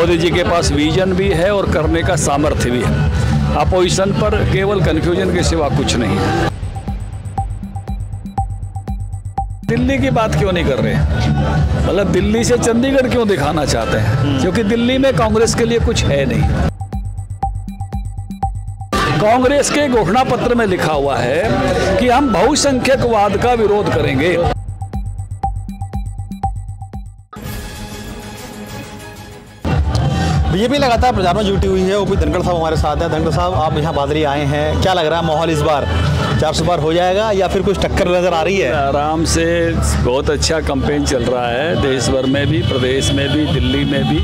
मोदी जी के पास विजन भी है और करने का सामर्थ्य भी है। अपोजिशन पर केवल कन्फ्यूजन के सिवा कुछ नहीं है। दिल्ली की बात क्यों नहीं कर रहे हैं? मतलब दिल्ली से चंडीगढ़ क्यों दिखाना चाहते हैं? क्योंकि दिल्ली में कांग्रेस के लिए कुछ है नहीं। कांग्रेस के घोषणा पत्र में लिखा हुआ है कि हम बहुसंख्यकवाद का विरोध करेंगे। बीजेपी लगातार प्रचार में जुटी हुई है। ओपी धनखड़ साहब हमारे साथ हैं। धनखड़ साहब, आप यहाँ बादरी आए हैं, क्या लग रहा है माहौल इस बार 400 पार हो जाएगा या फिर कुछ टक्कर नजर आ रही है? आराम से बहुत अच्छा कैंपेन चल रहा है, देश भर में भी, प्रदेश में भी, दिल्ली में भी।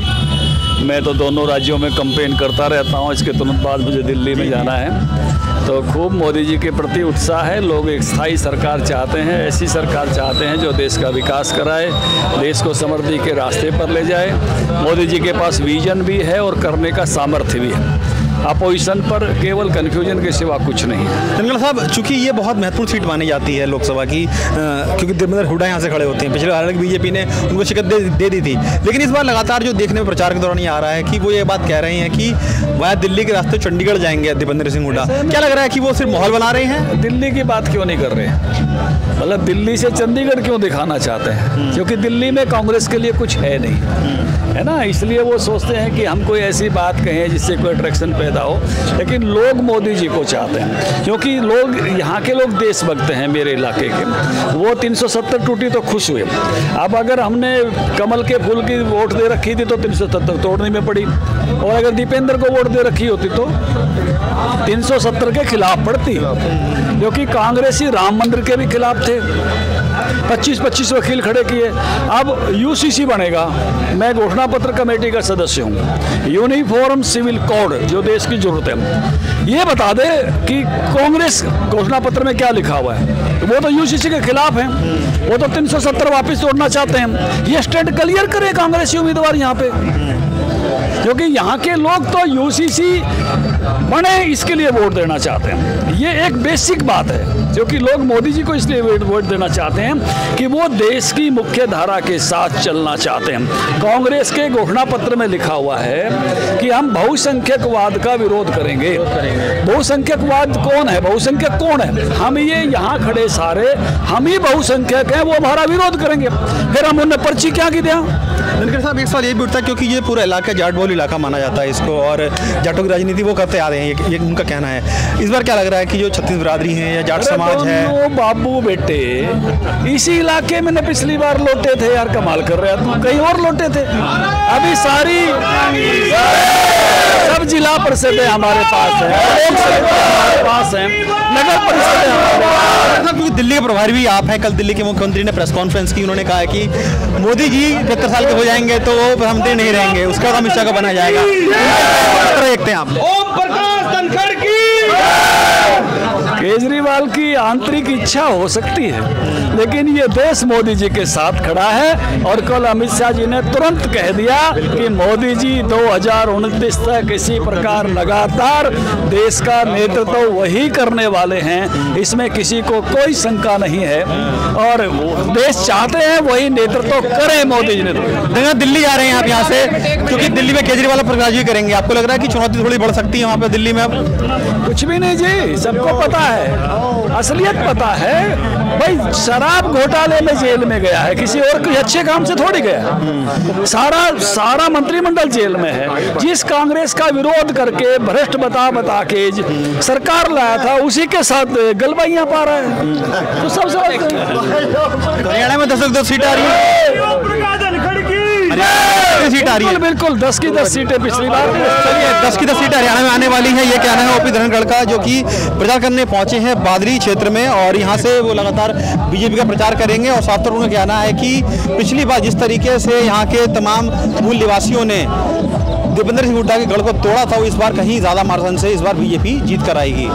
मैं तो दोनों राज्यों में कैंपेन करता रहता हूँ। इसके तुरंत बाद मुझे दिल्ली में जाना है। तो खूब मोदी जी के प्रति उत्साह है। लोग एक स्थायी सरकार चाहते हैं, ऐसी सरकार चाहते हैं जो देश का विकास कराए, देश को समृद्धि के रास्ते पर ले जाए। मोदी जी के पास विजन भी है और करने का सामर्थ्य भी है। अपोजिशन पर केवल कन्फ्यूजन के सिवा कुछ नहीं है। धनखड़ साहब, चूंकि ये बहुत महत्वपूर्ण सीट मानी जाती है लोकसभा की, क्योंकि देवेंद्र हुड्डा यहाँ से खड़े होते हैं। पिछले बार बीजेपी ने उनको शिकस्त दे दी थी, लेकिन इस बार लगातार जो देखने में प्रचार के दौरान ये आ रहा है कि वो ये बात कह रहे हैं कि वह दिल्ली के रास्ते चंडीगढ़ जाएंगे देवेंद्र सिंह हुड्डा। क्या लग रहा है कि वो सिर्फ माहौल बना रहे हैं? दिल्ली की बात क्यों नहीं कर रहे हैं? मतलब दिल्ली से चंडीगढ़ क्यों दिखाना चाहते हैं? क्योंकि दिल्ली में कांग्रेस के लिए कुछ है नहीं, है ना। इसलिए वो सोचते हैं कि हम कोई ऐसी बात कहें जिससे कोई अट्रैक्शन पैदा हो। लेकिन लोग मोदी जी को चाहते हैं, क्योंकि लोग, यहाँ के लोग देशभक्त हैं। मेरे इलाके के वो 370 टूटी तो खुश हुए। अब अगर हमने कमल के फूल की वोट दे रखी थी तो 370 तोड़ने में पड़ी, और अगर दीपेंद्र को वोट दे रखी होती तो 370 के खिलाफ पड़ती, क्योंकि कांग्रेसी राम मंदिर के भी खिलाफ थे। 25 वकील खड़े किए। अब यूसीसी बनेगा। मैं घोषणा पत्र कमेटी का सदस्य हूँ। यूनिफॉर्म सिविल कोड जो देश की जरूरत है, ये बता दे कि कांग्रेस घोषणा पत्र में क्या लिखा हुआ है। वो तो यूसीसी के खिलाफ है, वो तो 370 वापस तोड़ना चाहते हैं। ये स्टेट क्लियर करे कांग्रेसी उम्मीदवार यहाँ पे, क्योंकि यहाँ के लोग तो यूसीसी बने इसके लिए वोट देना चाहते हैं। ये एक बेसिक बात है, क्योंकि लोग मोदी जी को इसलिए वोट देना चाहते हैं कि वो देश की मुख्य धारा के साथ चलना चाहते हैं। कांग्रेस के घोषणा पत्र में लिखा हुआ है कि हम बहुसंख्यकवाद का विरोध करेंगे। बहुसंख्यकवाद कौन है? बहुसंख्यक कौन है? हम ये यहाँ खड़े सारे हम ही बहुसंख्यक हैं, वो हमारा विरोध करेंगे। फिर हम उन्हें पर्ची क्या की दिया? धनखड़ साहब, एक सवाल ये भी उठता है, क्योंकि ये पूरा इलाका जाट बहुल इलाका माना जाता है इसको, और जाटों की राजनीति वो करते आ रहे हैं, ये उनका कहना है। इस बार क्या लग रहा है कि जो छत्तीस बिरादरी है या जाट समाज है? बाबू बेटे इसी इलाके में ने पिछली बार लौटे थे यार, कमाल कर रहे हैं। कहीं और लौटे थे। अभी सारी सब जिला परिषद हमारे पास है, हमारे पास है, नगर परिषद है हमारे। क्योंकि दिल्ली के प्रभारी भी आप हैं। कल दिल्ली के मुख्यमंत्री ने प्रेस कॉन्फ्रेंस की, उन्होंने कहा है कि मोदी जी 75 साल के हो जाएंगे तो वो प्रधानमंत्री नहीं रहेंगे, उसका बाद अमित शाह का बना जाएगा। देखते हैं आप। ओम प्रकाश धनखड़ की केजरीवाल की आंतरिक इच्छा हो सकती है, लेकिन ये देश मोदी जी के साथ खड़ा है। और कल अमित शाह जी ने तुरंत कह दिया कि मोदी जी 2029 तक इसी प्रकार लगातार देश का नेतृत्व वही करने वाले हैं, इसमें किसी को कोई शंका नहीं है। और देश चाहते हैं वही नेतृत्व करे मोदी जी ने। दिल्ली जा रहे हैं आप यहाँ से, क्योंकि दिल्ली में केजरीवाल पर राजी करेंगे। आपको लग रहा है कि चुनौती थोड़ी बढ़ सकती है वहाँ पे दिल्ली में? अब कुछ भी नहीं जी, सबको पता है, असलियत पता है। भाई शराब घोटाले में जेल में गया है, किसी और के अच्छे काम से थोड़ी गया। सारा मंत्रिमंडल जेल में है। जिस कांग्रेस का विरोध करके भ्रष्ट बता के सरकार लाया था, उसी के साथ गलबाइयां पा रहा है। तो सबसे हरियाणा में 10 सीटें आ रही है, सीट आ रही है। बिल्कुल 10 की 10 सीटें पिछली बार। 10 की 10 सीटें हरियाणा में आने वाली है, ये कहना है ओपी धनखड़ का, जो कि प्रचार करने पहुंचे हैं बादरी क्षेत्र में, और यहाँ से वो लगातार बीजेपी का प्रचार करेंगे। और साफ तौर पर उनका कहना है कि पिछली बार जिस तरीके से यहाँ के तमाम मूल निवासियों ने देवेंद्र सिंह हुड्डा के गढ़ को तोड़ा था, वो इस बार कहीं ज्यादा मार्जिन से इस बार बीजेपी जीत कर आएगी।